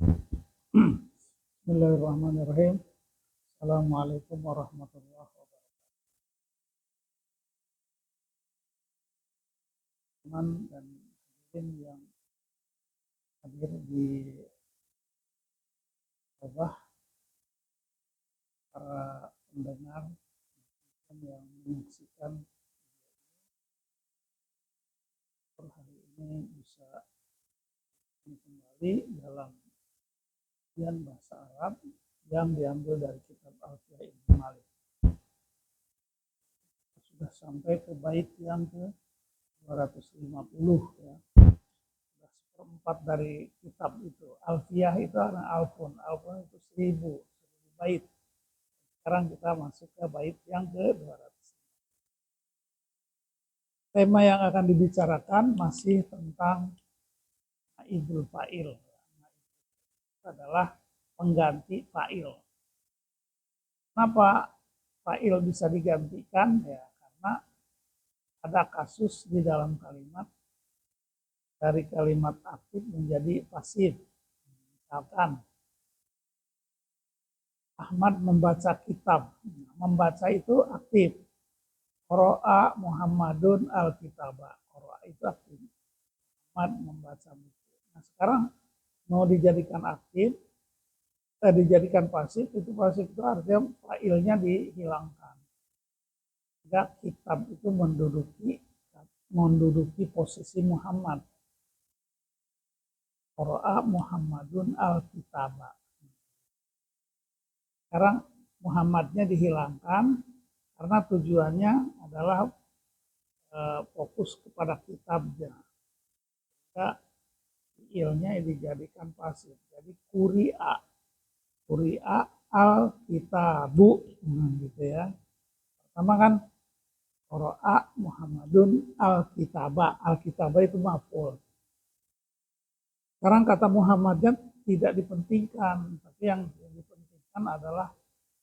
Bismillahirrahmanirrahim. Assalamualaikum warahmatullahi wabarakatuh. Teman dan hadirin yang hadir di bawah, para pendengar yang menyaksikan hari ini bisa kembali dalam kajian bahasa Arab yang diambil dari kitab Alfiah Ibnu Malik. Sudah sampai ke bait yang ke 250 ya. Sudah seperempat dari kitab itu. Alfiah itu ada alfun itu 1000 bait. Sekarang kita masuk ke bait yang ke 200. Tema yang akan dibicarakan masih tentang naibul fa'il. Itu adalah pengganti fa'il. Kenapa fa'il bisa digantikan? Ya, karena ada kasus di dalam kalimat dari kalimat aktif menjadi pasif. Misalkan Ahmad membaca kitab. Membaca itu aktif. Qara'a Muhammadun al-kitaba. Qara'a itu aktif. Ahmad membaca buku. Nah, sekarang mau dijadikan aktif, dijadikan pasif itu artinya fa'ilnya dihilangkan. Sehingga kitab itu menduduki posisi Muhammad. Qara'a Muhammadun al-kitaba. Sekarang Muhammadnya dihilangkan karena tujuannya adalah fokus kepada kitabnya. Maka fi'ilnya dijadikan pasif. Jadi quri'a al-kitabu, gitu ya. Pertama kan qara'a Muhammadun al-kitaba. Al-kitaba itu maf'ul. Sekarang kata Muhammadnya tidak dipentingkan, tapi yang dipentingkan adalah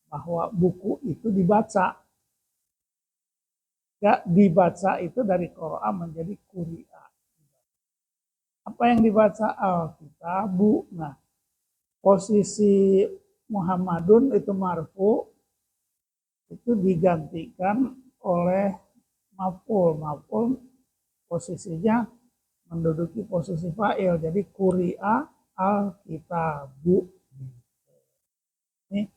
bahwa buku itu dibaca. Ya, dibaca itu dari qara'a menjadi quri'a. Apa yang dibaca? Al-kitabu. Nah, posisi Muhammadun itu marfu, itu digantikan oleh maf'ul. Maf'ul posisinya menduduki posisi fa'il. Jadi quri'a al-kitabu. Ini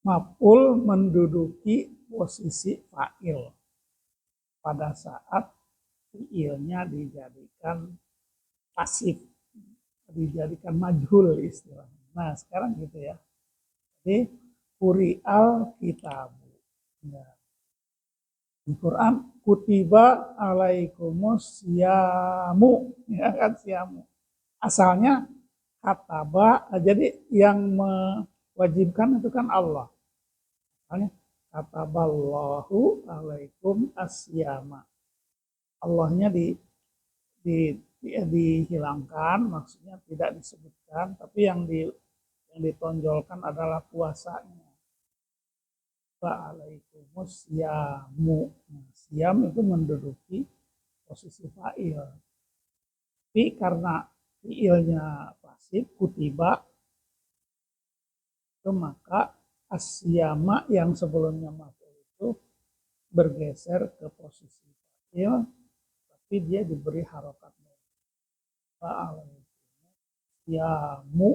maf'ul menduduki posisi fa'il pada saat fi'ilnya dijadikan pasif, dijadikan majhul istilahnya. Nah, sekarang gitu ya. Jadi quri'al kitabu. Nah, di Quran kutiba alaikumus siyamu, ya kan, siyamu. Asalnya kataba, jadi yang mewajibkan itu kan Allah. Asalnya kataballahu alaikum asyama. Allahnya dihilangkan, maksudnya tidak disebutkan, tapi yang ditonjolkan adalah puasanya. Wa'alaikumus siyamu. Nah, siyam itu menduduki posisi fa'il. Tapi karena fi'ilnya pasif, kutiba, itu maka asyama yang sebelumnya maf'ul itu bergeser ke posisi fa'il, tapi dia diberi harokat. Wa'alaikumus siyamu.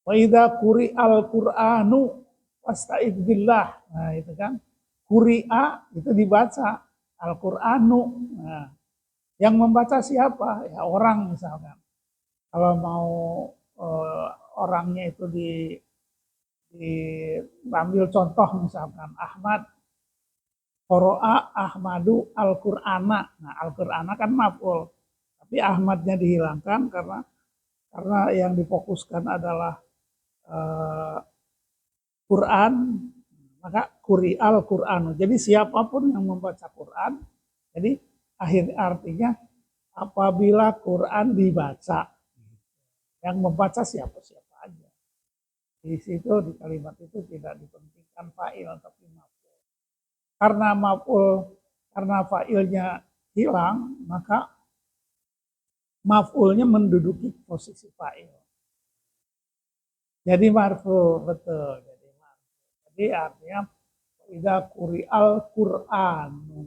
Wa idza quri'al Qur'anu wasta'id billah. Nah, itu kan quri'a itu dibaca, Al-Qur'anu. Nah, yang membaca siapa? Ya orang misalkan. Kalau mau orangnya itu diambil contoh misalkan Ahmad, qara'a Ahmadu Al-Qur'ana. Nah, Al-Qur'ana kan maf'ul. Tapi Ahmadnya dihilangkan karena yang difokuskan adalah Quran, maka quri'al Qur'an. Jadi siapapun yang membaca Quran, jadi artinya apabila Quran dibaca, yang membaca siapa-siapa aja. Di situ di kalimat itu tidak dipentingkan fa'il tapi maf'ul. Karena fa'ilnya hilang, maka maf'ulnya menduduki posisi fa'il. Jadi marfu, betul. Jadi artinya idza quri'al Qur'anu.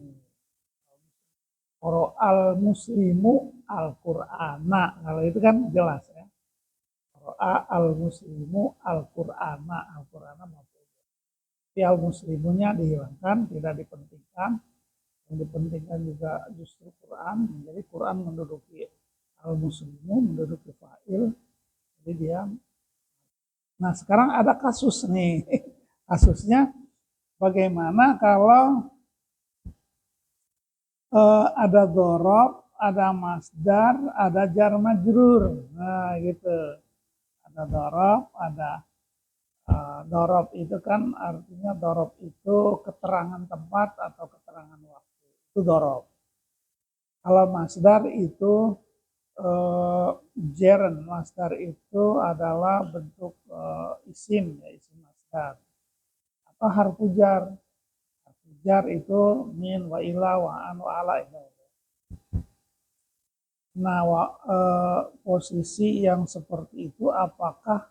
Qara'al muslimu al-Qur'ana. Kalau itu kan jelas ya. Qara'al muslimu al-Qur'ana. Al-Qur'ana maf'ul. Tapi al-muslimunya dihilangkan, tidak dipentingkan. Yang dipentingkan juga justru Quran. Jadi Quran menduduki al-muslimu, menduduki fa'il. Jadi dia. Nah sekarang ada kasus nih. Kasusnya bagaimana kalau ada dhorob, ada masdar, ada jar majrur. Nah gitu. Ada dhorob, ada dhorob itu kan artinya dhorob itu keterangan tempat atau keterangan waktu. Itu dhorob. Kalau masdar itu jeren, masdar itu adalah bentuk isim, ya isim masdar. Atau harfu jar. Harfu jar itu min, wa ila, wa an, wa ala. Nah, posisi yang seperti itu apakah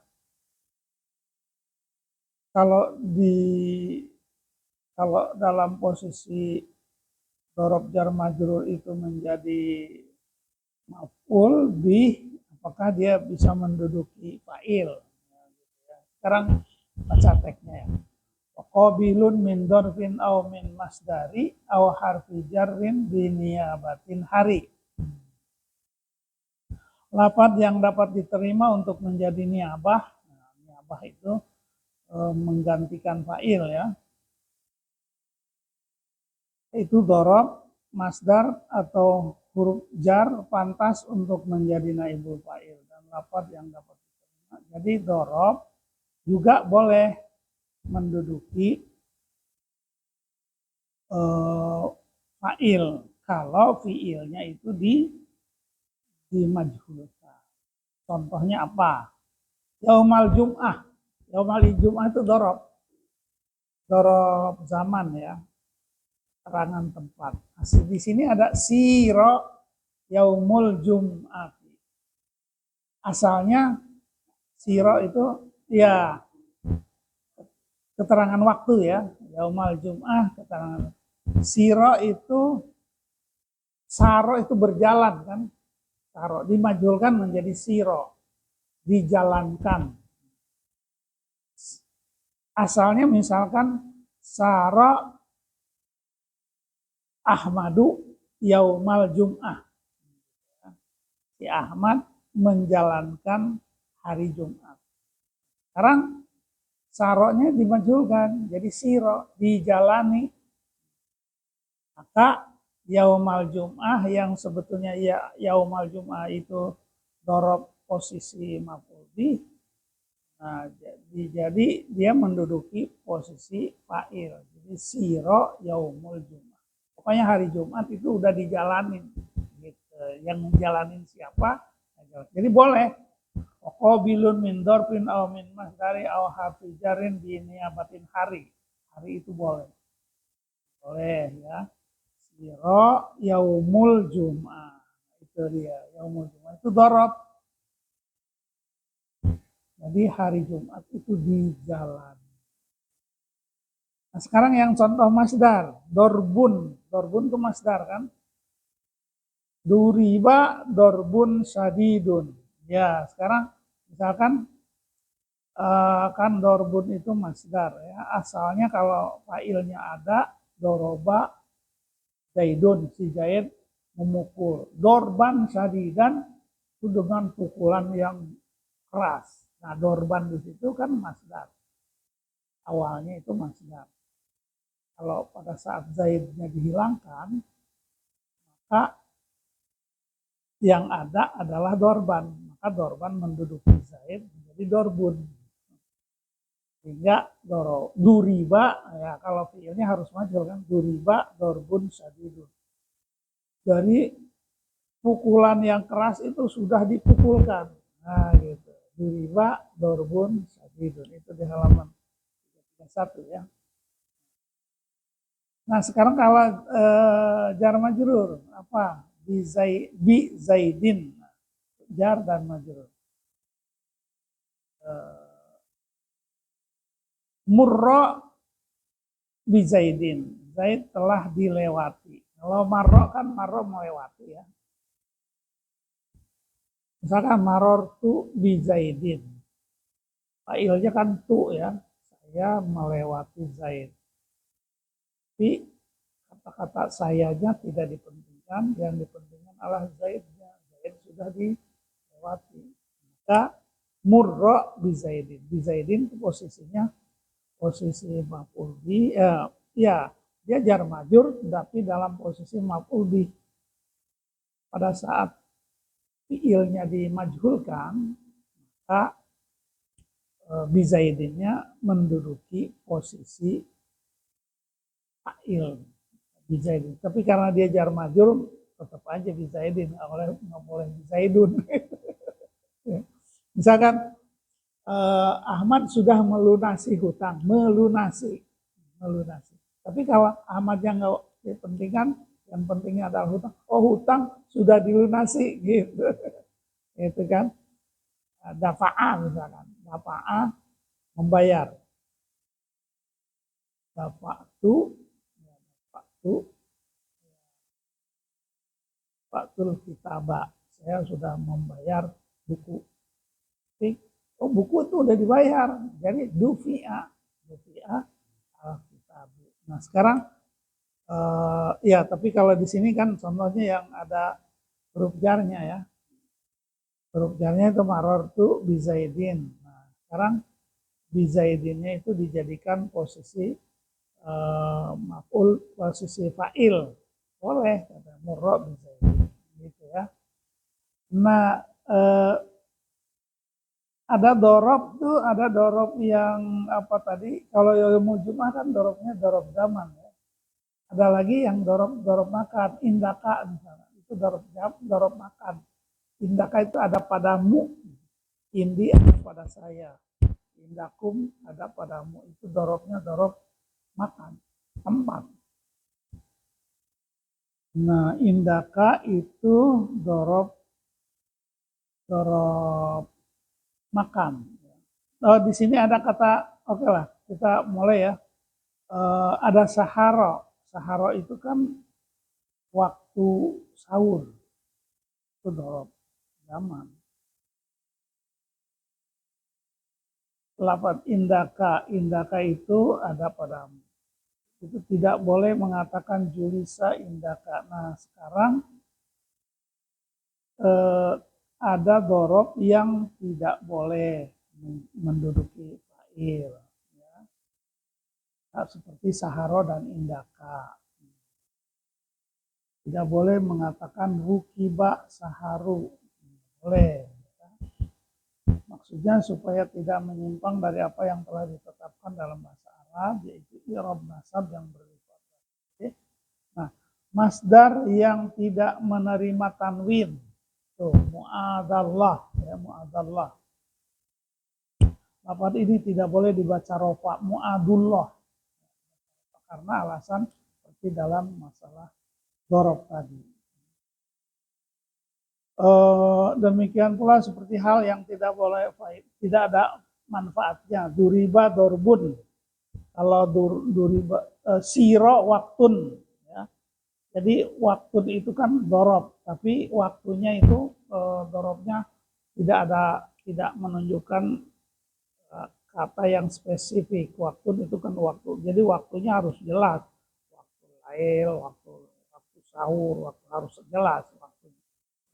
kalau dalam posisi dhorob jar majrur itu menjadi maf'ul bih, apakah dia bisa menduduki fa'il? Sekarang baca teksnya ya. Qabilun min dorfin aw min masdari aw harfi jarrin biniyabatin hari. Lafaz yang dapat diterima untuk menjadi niabah. Nah, niabah itu menggantikan fa'il ya. Itu dhorob, masdar atau huruf jar pantas untuk menjadi naibul fa'il dan lafaz yang dapat diterima. Jadi dhorob juga boleh menduduki fa'il kalau fi'ilnya itu dimajhulkan. Contohnya apa? Yaumal Jum'ah. Yaumal Jum'ah itu dhorob. Dhorob zaman ya. Keterangan tempat. Nah, di sini ada siro yaumul jum'ati. Asalnya siro itu ya keterangan waktu ya. Yaumal jum'ah keterangan. Siro itu saro itu berjalan kan. Saro dimajulkan menjadi siro. Dijalankan. Asalnya misalkan saro Ahmadu yaumal jum'ah. Si Ahmad menjalankan hari Jumat. Sekarang saroknya dimajulkan jadi siro, dijalani. Maka yaumal jum'ah yang sebetulnya ya yaumal jum'ah itu dhorob posisi maf'ul bih. Nah, jadi dia menduduki posisi fa'il. Jadi siro yaumul jum'ah. Pokoknya hari Jumat itu udah dijalanin. Gitu. Yang menjalanin siapa? Jadi boleh. Qabilun min dorfin aw min masdari aw harfi jarin bi niyabatin hari. Hari itu boleh. Boleh ya. Siro yaumul jum'ah. Itu dia. Yaumul jum'ah itu dhorob. Jadi hari Jumat itu dijalani. Nah sekarang yang contoh masdar, dorbun. Dorbun itu masdar kan. Duriba dorbun sadidun. Ya sekarang misalkan kan dorbun itu masdar ya. Asalnya kalau fa'ilnya ada, doroba zaidun, si Zaid memukul. Dorban sadidan itu dengan pukulan yang keras. Nah dorban di situ kan masdar. Awalnya itu masdar. Kalau pada saat Zaidnya dihilangkan, maka yang ada adalah dorban. Maka dorban menduduki Zaid menjadi dorbun. Sehingga duriba, ya kalau fiilnya harus majul kan, duriba dorbun sadidun. Dari pukulan yang keras itu sudah dipukulkan. Nah gitu. Duriba dorbun sadidun. Itu di halaman 31 ya. Nah sekarang kalau jar majrur apa bi zaidin. jar dan majrur. Murra bi Zaidin, Zaid telah dilewati. Kalau marro kan marro melewati ya. Misalkan marortu bi Zaidin, fa'ilnya kan tu ya, saya melewati Zaid. Tapi kata-kata sayanya tidak dipentingkan, yang dipentingkan adalah Zaidnya. Zaid sudah dilewati. Maka murra bi Zaidin. Bi Zaidin itu posisinya posisi maf'ul bi, ya dia jar majur tapi dalam posisi maf'ul bi. Pada saat fiilnya dimajhulkan, maka bi Zaidinnya menduduki posisi fa'il bi Zaidin. Tapi karena dia jar majur, tetap aja bi Zaidin, nggak boleh bi Zaidun. Misalkan Ahmad sudah melunasi hutang, melunasi. Tapi kalau Ahmad yang nggak dipentingkan, yang pentingnya adalah hutang. Oh, hutang sudah dilunasi, gitu. Itu kan dafa'a misalkan, dafa'a membayar. Dafa'tu kitaba. Saya sudah membayar buku. Oh, buku itu udah dibayar. Jadi dufi'a al-kitabu. Nah, sekarang ya, tapi kalau di sini kan contohnya yang ada huruf jarnya ya. Huruf jarnya itu marortu bi Zaidin. Nah, sekarang bi Zaidinnya itu dijadikan posisi maf'ul, posisi fa'il. Boleh kata murra bi Zaidin gitu ya. Nah, ada dorob yang apa tadi, kalau ilmu Jum'ah kan dorobnya dorob zaman ya. Ada lagi yang dorob makan, indaka misalnya, itu dorob makan. Indaka itu ada padamu, indi ada pada saya, indakum ada padamu, itu dorobnya dorob makan, tempat. Nah, indaka itu dorob makan. Di sini ada kata, oke lah, kita mulai ya. Ada saharo. Saharo itu kan waktu sahur. Itu dorob zaman. Lafaz indaka itu ada padamu. Itu tidak boleh mengatakan julisa indaka. Nah, sekarang ada dorob yang tidak boleh menduduki fa'il. Ya. Nah, seperti saharo dan indaka. Tidak boleh mengatakan rukiba saharu. Boleh. Maksudnya supaya tidak menyimpang dari apa yang telah ditetapkan dalam bahasa Arab, yaitu i'rab nasab yang berlipat. Nah, masdar yang tidak menerima tanwin, tuh mu'adallah, ya mu'adallah. Lafaz ini tidak boleh dibaca rofa, mu'adullah, karena alasan seperti dalam masalah dorob tadi. Demikian pula seperti hal yang tidak boleh, tidak ada manfaatnya. Duriba dorbun, kalau duriba siro waktun, ya. Jadi waktun itu kan dorob, tapi waktunya itu dorobnya tidak menunjukkan kata yang spesifik. Waktun itu kan waktu, jadi waktunya harus jelas. Waktu lail, waktu sahur, waktu harus jelas.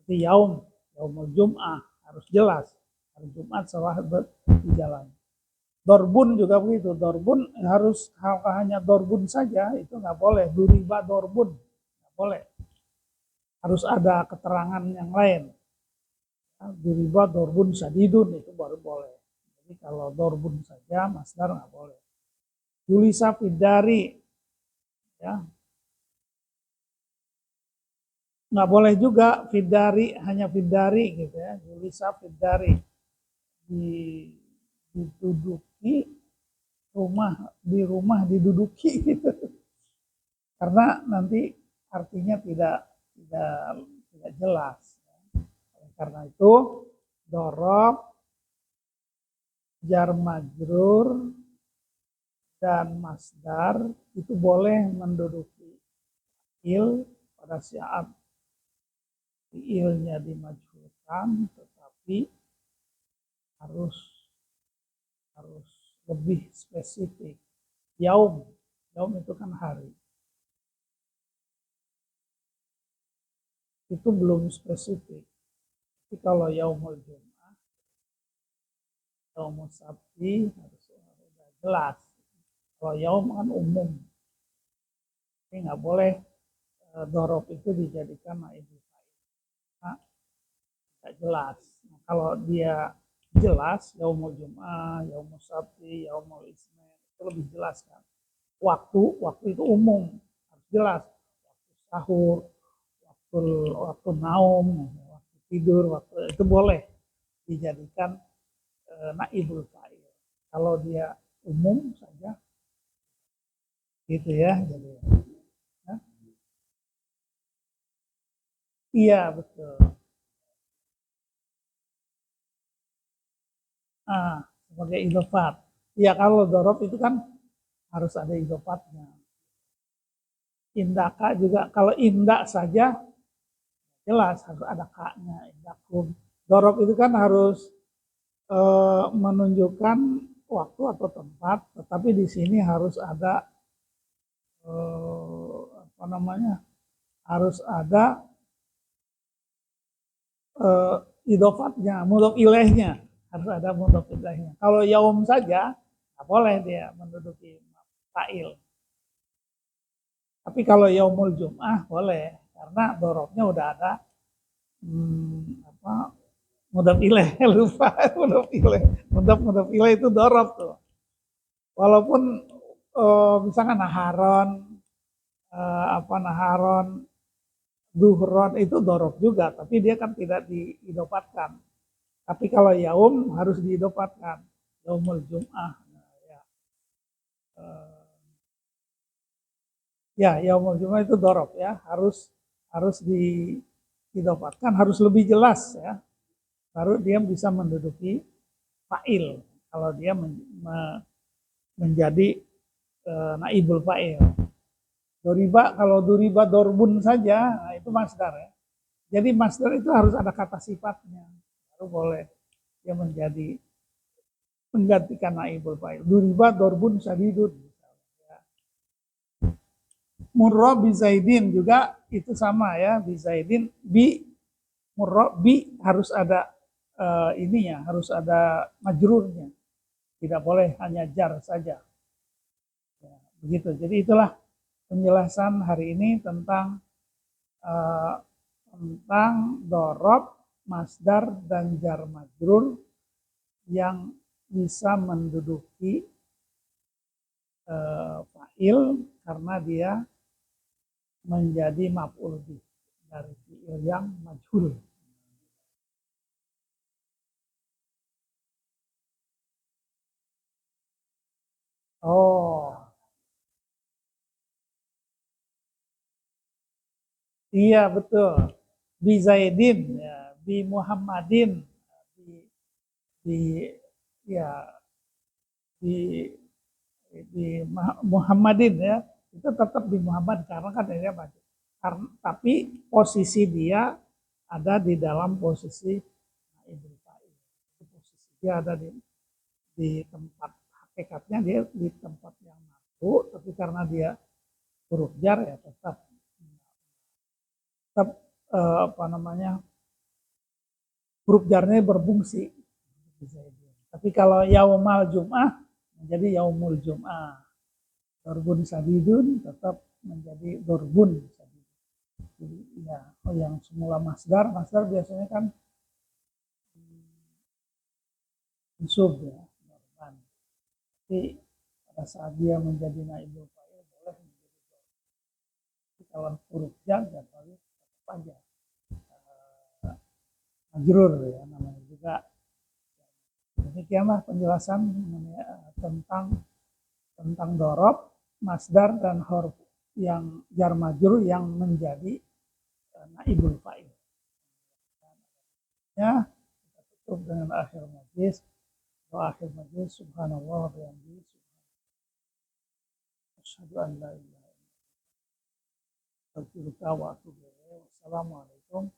Seperti yaumul Jum'ah harus jelas. Hari Jumat setelah berjalan. Dorbun juga begitu. Dorbun harus hanya dorbun saja, itu nggak boleh. Duriba dorbun nggak boleh. Harus ada keterangan yang lain. Duriba dorbun sadidun itu baru boleh. Jadi kalau dorbun saja masdar nggak boleh. Julisa fidari, ya. Nggak boleh juga fidari, hanya fidari gitu ya. Julisa fidari, diduduki di rumah diduduki gitu. Karena nanti artinya tidak jelas. Oleh Karena itu dorob, jar majrur, dan masdar itu boleh menduduki fi'il pada saat fi'ilnya dimajhulkan, tetapi harus lebih spesifik. Yaum itu kan hari. Itu belum spesifik. Tapi kalau yaumul jum'ah, yaumul sabti harus sudah jelas. Kalau yaum kan umum. Jadi nggak boleh dorob itu dijadikan naibul fa'il. Nah, nggak jelas. Nah, kalau dia jelas, yaumul jum'ah, yaumul sabti, yaumul isnin, itu lebih jelas kan. Waktu itu umum, harus jelas. Waktu sahur, waktu naum, waktu tidur, itu boleh dijadikan naibul fa'il. Kalau dia umum saja, gitu ya. Jadi, ya. Iya betul. Sebagai idofat. Ya kalau dorob itu kan harus ada idofatnya. Indaka juga, kalau indak saja jelas harus ada kaknya. Indakum. Dorob itu kan harus menunjukkan waktu atau tempat, tetapi di sini harus ada harus ada idofatnya, mudhof ilaihnya, harus ada mudhof ilaihnya. Kalau yaum saja nggak boleh dia menduduki fa'il. Tapi kalau yaumul jum'ah boleh, karena dorobnya udah ada mudhof ilaih, lupa mudhof ilaih itu dorob tuh. Walaupun misalkan naharon, naharon, duhron itu dorob juga, tapi dia kan tidak diidopatkan. Tapi kalau yaum harus diidopatkan, yaumul jum'ah. Ya, yaumul jum'ah itu dorob ya, harus diidopatkan, harus lebih jelas ya, baru dia bisa menduduki fa'il. Kalau dia menjadi naibul fa'il. Doriba, kalau duriba dorbun saja, nah itu masdar ya. Jadi masdar itu harus ada kata sifatnya, baru boleh dia menjadi menggantikan naibul fa'il. Duriba dorbun syadidun. Murro bizaidin juga itu sama ya, bizaidin bi murro bi harus ada ininya, harus ada majrurnya. Tidak boleh hanya jar saja. Ya, begitu. Jadi itulah penjelasan hari ini tentang dorob, masdar, dan jar majrur yang bisa menduduki fa'il karena dia menjadi maf'ul bih dari fi'il yang majhul. Oh, iya betul. Bi Zaidin, ya, bi Muhammadin, di ya di di Muhammadin ya, itu tetap di Muhammad karena kan dia maju. Tapi posisi dia ada di dalam posisi naibul fa'il. Posisi dia ada di tempat hakikatnya dia di tempat yang marfu, tapi karena dia huruf jar ya tetap huruf jarnya berfungsi. Tapi kalau yaumal jum'ah menjadi yaumul jum'ah. Dorbun sadidun tetap menjadi dorbun sadidun. Jadi ya, yang semula masdar biasanya kan mansub ya. Tapi pada saat dia menjadi naibul fa'il boleh menjadi dorbun. Tapi kalau huruf jar jadi tetap aja majrur ya namanya juga. Demikianlah penjelasan tentang dorob, masdar, dan huruf yang jar majrur yang menjadi naibul fa'il. Ya, kita tutup dengan akhir majlis. Doa akhir majlis, subhanallah wa bihamdihi, asyhadu an la ilaha illallah wa atubu ilaih. Wassalamualaikum